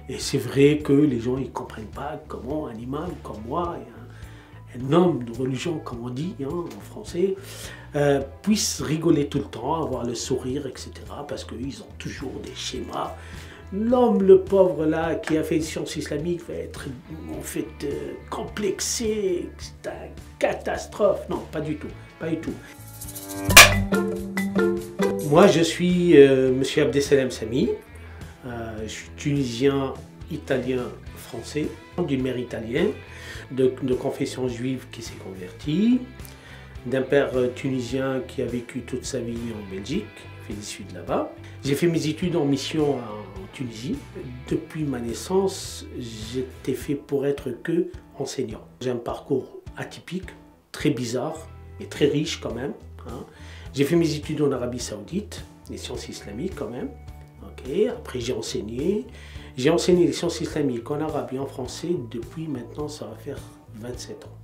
Et c'est vrai que les gens ne comprennent pas comment un imam comme moi, un homme de religion comme on dit en français, puisse rigoler tout le temps, avoir le sourire, etc. Parce qu'ils ont toujours des schémas. L'homme, le pauvre là, qui a fait des sciences islamiques, va être en fait complexé, c'est une catastrophe. Non, pas du tout, pas du tout. Moi, je suis Monsieur Abdesalem Sami. Je suis tunisien, italien, français, d'une mère italienne, de confession juive qui s'est convertie, d'un père tunisien qui a vécu toute sa vie en Belgique, fait des études là-bas. J'ai fait mes études en mission en Tunisie. Depuis ma naissance, j'étais fait pour être que enseignant. J'ai un parcours atypique, très bizarre, mais très riche quand même. J'ai fait mes études en Arabie Saoudite, les sciences islamiques quand même. Après j'ai enseigné les sciences islamiques en arabe et en français depuis maintenant, ça va faire 27 ans.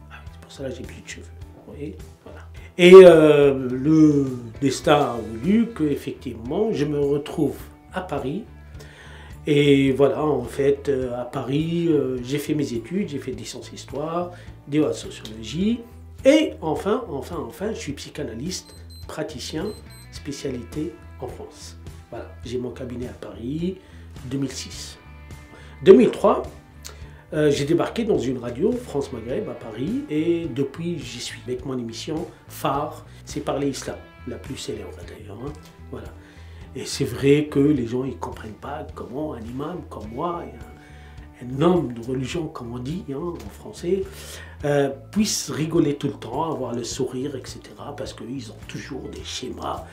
C'est pour ça que j'ai plus de cheveux. Vous voyez, voilà. Et le destin a voulu qu'effectivement je me retrouve à Paris. Et voilà, en fait, à Paris, j'ai fait mes études, j'ai fait des sciences histoire, des sociologie. Et enfin, je suis psychanalyste, praticien, spécialité en France. Voilà, j'ai mon cabinet à Paris, 2006. 2003, j'ai débarqué dans une radio, France Maghreb, à Paris, et depuis, j'y suis avec mon émission phare, c'est Parler Islam, la plus célèbre d'ailleurs. Voilà. Et c'est vrai que les gens ne comprennent pas comment un imam comme moi, un homme de religion comme on dit en français, puisse rigoler tout le temps, avoir le sourire, etc. Parce qu'ils ont toujours des schémas.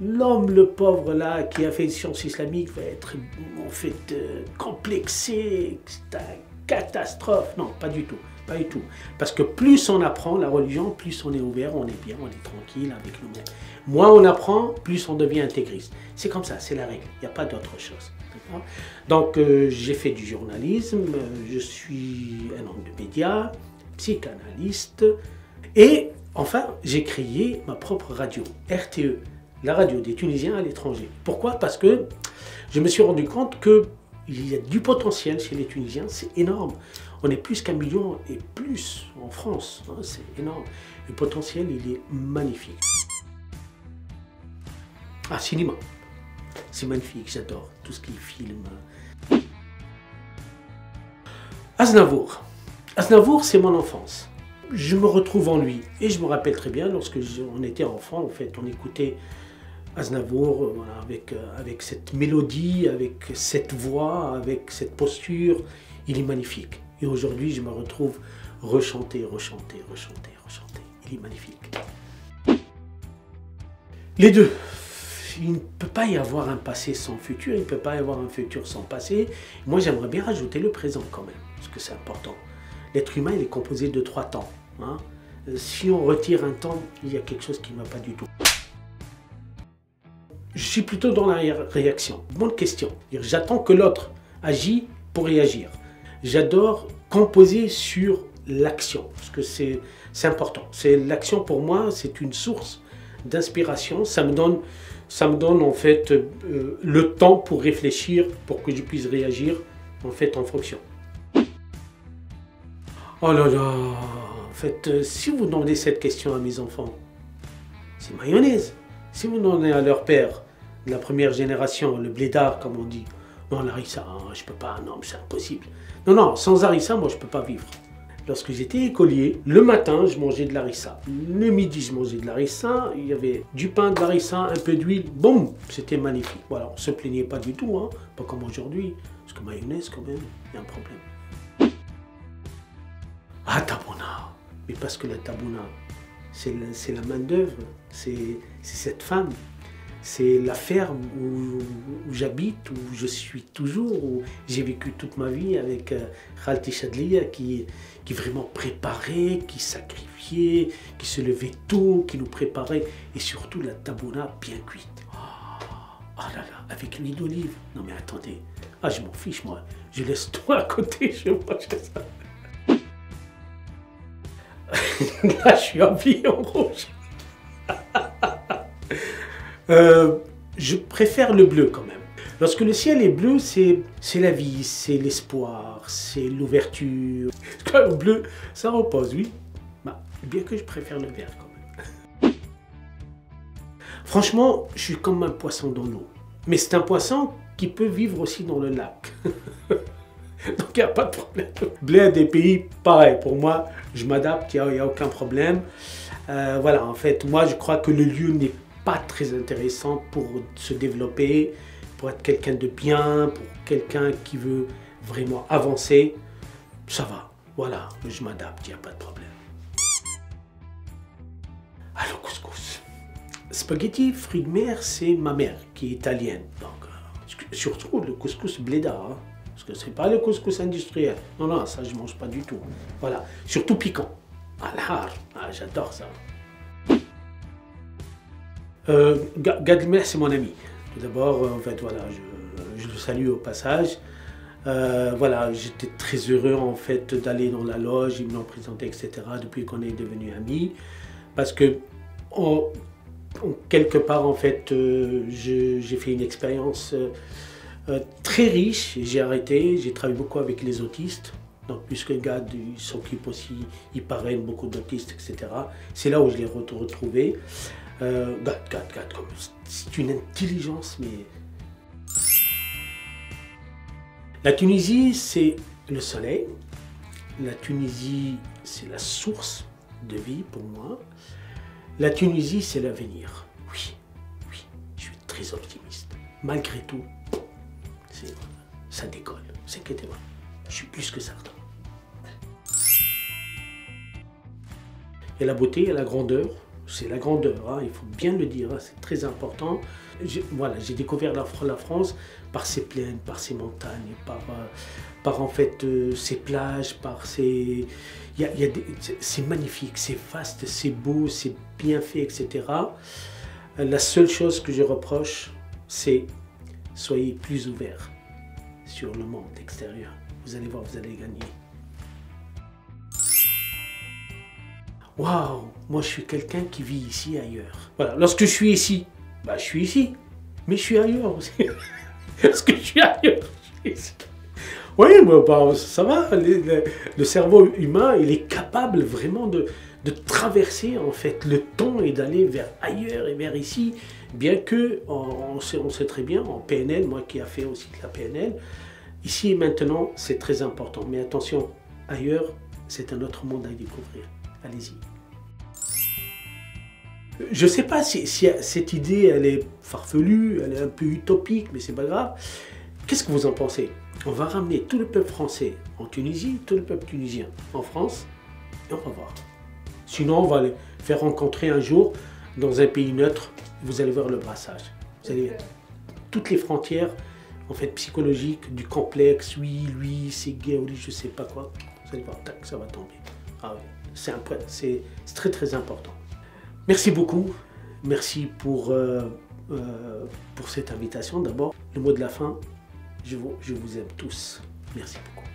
L'homme, le pauvre là, qui a fait des sciences islamiques, va être en fait complexé, c'est une catastrophe. Non, pas du tout, pas du tout. Parce que plus on apprend la religion, plus on est ouvert, on est bien, on est tranquille avec nous-mêmes. Moins on apprend, plus on devient intégriste. C'est comme ça, c'est la règle, il n'y a pas d'autre chose. Donc j'ai fait du journalisme, je suis un homme de médias, psychanalyste, et enfin j'ai créé ma propre radio, RTE. La radio des Tunisiens à l'étranger. Pourquoi? Parce que je me suis rendu compte qu'il y a du potentiel chez les Tunisiens, c'est énorme. On est plus qu'1 million et plus en France, c'est énorme. Le potentiel, il est magnifique. Ah, cinéma, c'est magnifique, j'adore tout ce qui est film. Aznavour. Aznavour, c'est mon enfance. Je me retrouve en lui et je me rappelle très bien lorsque on était enfant, en fait, on écoutait Aznavour, voilà, avec cette mélodie, avec cette voix, avec cette posture, il est magnifique. Et aujourd'hui, je me retrouve rechanter. Il est magnifique. Les deux. Il ne peut pas y avoir un passé sans futur, il ne peut pas y avoir un futur sans passé. Moi, j'aimerais bien rajouter le présent quand même, parce que c'est important. L'être humain, il est composé de 3 temps. Si on retire un temps, il y a quelque chose qui ne va pas du tout. Je suis plutôt dans la réaction. Bonne question. J'attends que l'autre agisse pour réagir. J'adore composer sur l'action, parce que c'est important. L'action pour moi, c'est une source d'inspiration. Ça me donne en fait le temps pour réfléchir, pour que je puisse réagir en fait en fonction. Oh là là, en fait, si vous demandez cette question à mes enfants, c'est mayonnaise. Si vous demandez à leur père, de la première génération, le blédard comme on dit, non, Larissa, je peux pas, non, c'est impossible. Non, sans harissa, moi je peux pas vivre. Lorsque j'étais écolier, le matin, je mangeais de l'harissa. Le midi, je mangeais de l'harissa. Il y avait du pain, de l'harissa, un peu d'huile. Boum, c'était magnifique. Voilà, on ne se plaignait pas du tout, pas comme aujourd'hui. Parce que mayonnaise, quand même, il y a un problème. Ah, tabouna. Mais parce que la tabouna, c'est la main-d'œuvre. C'est cette femme. C'est la ferme où j'habite, où je suis toujours, où j'ai vécu toute ma vie avec Khalti Chadlia qui vraiment préparait, qui sacrifiait, qui se levait tôt, qui nous préparait, et surtout la tabouna bien cuite. Oh là là, avec l'huile d'olive. Non mais attendez, je m'en fiche moi, je laisse tout à côté, je mange ça. Là je suis habillé en rouge. Je préfère le bleu quand même. Lorsque le ciel est bleu, c'est la vie, c'est l'espoir, c'est l'ouverture. Le bleu, ça repose, oui. Bah, bien que je préfère le vert quand même. Franchement, je suis comme un poisson dans l'eau. Mais c'est un poisson qui peut vivre aussi dans le lac. Donc il n'y a pas de problème. Bled des pays, pareil, pour moi, je m'adapte, il n'y a aucun problème. Voilà, en fait, moi je crois que le lieu n'est pas très intéressant pour se développer, pour être quelqu'un de bien, pour quelqu'un qui veut vraiment avancer. Ça va, voilà, je m'adapte, il n'y a pas de problème. Alors, couscous. Spaghetti, fruits de mer, c'est ma mère qui est italienne. Donc, surtout le couscous bléda. Hein. Parce que c'est pas le couscous industriel. Non, non, ça je mange pas du tout. Voilà, surtout piquant. Ah, j'adore ça. Gad Elmaleh, c'est mon ami. Tout d'abord, en fait, voilà, je le salue au passage. Voilà, j'étais très heureux en fait d'aller dans la loge, ils me l'ont présenté, etc. Depuis qu'on est devenus amis, parce que quelque part en fait, j'ai fait une expérience très riche. J'ai arrêté, j'ai travaillé beaucoup avec les autistes. Donc, puisque Gad il s'occupe aussi, il parraine beaucoup d'autistes, etc. C'est là où je l'ai retrouvé. Gad, c'est une intelligence, mais... La Tunisie, c'est le soleil. La Tunisie, c'est la source de vie pour moi. La Tunisie, c'est l'avenir. Oui, oui, je suis très optimiste. Malgré tout, ça décolle, c'est inquiétez-moi. Je suis plus que certain. Et la beauté et la grandeur, c'est la grandeur, hein, il faut bien le dire, hein, c'est très important. Voilà, j'ai découvert la France par ses plaines, par ses montagnes, par en fait ses plages, par ses... c'est magnifique, c'est vaste, c'est beau, c'est bien fait, etc. La seule chose que je reproche, c'est soyez plus ouverts sur le monde extérieur. Vous allez voir, vous allez gagner. Waouh, moi je suis quelqu'un qui vit ici et ailleurs. Voilà, lorsque je suis ici, bah, je suis ici, mais je suis ailleurs aussi. Lorsque je suis ailleurs, je suis ici. Oui, bah, ça va, le cerveau humain, il est capable vraiment de traverser en fait le temps et d'aller vers ailleurs et vers ici, bien que on sait très bien en PNL, moi qui a fait aussi de la PNL, ici et maintenant c'est très important, mais attention, ailleurs c'est un autre monde à découvrir, allez-y. Je ne sais pas si cette idée elle est farfelue, elle est un peu utopique, mais c'est pas grave. Qu'est-ce que vous en pensez? On va ramener tout le peuple français en Tunisie, tout le peuple tunisien en France, et on va voir. Sinon, on va les faire rencontrer un jour dans un pays neutre, vous allez voir le brassage. Vous allez toutes les frontières, en fait, psychologiques, du complexe, oui, lui, c'est gay, oui, je sais pas quoi. Vous allez voir, tac, ça va tomber. Ah oui, c'est très très important. Merci beaucoup, merci pour cette invitation. D'abord, le mot de la fin, je vous aime tous. Merci beaucoup.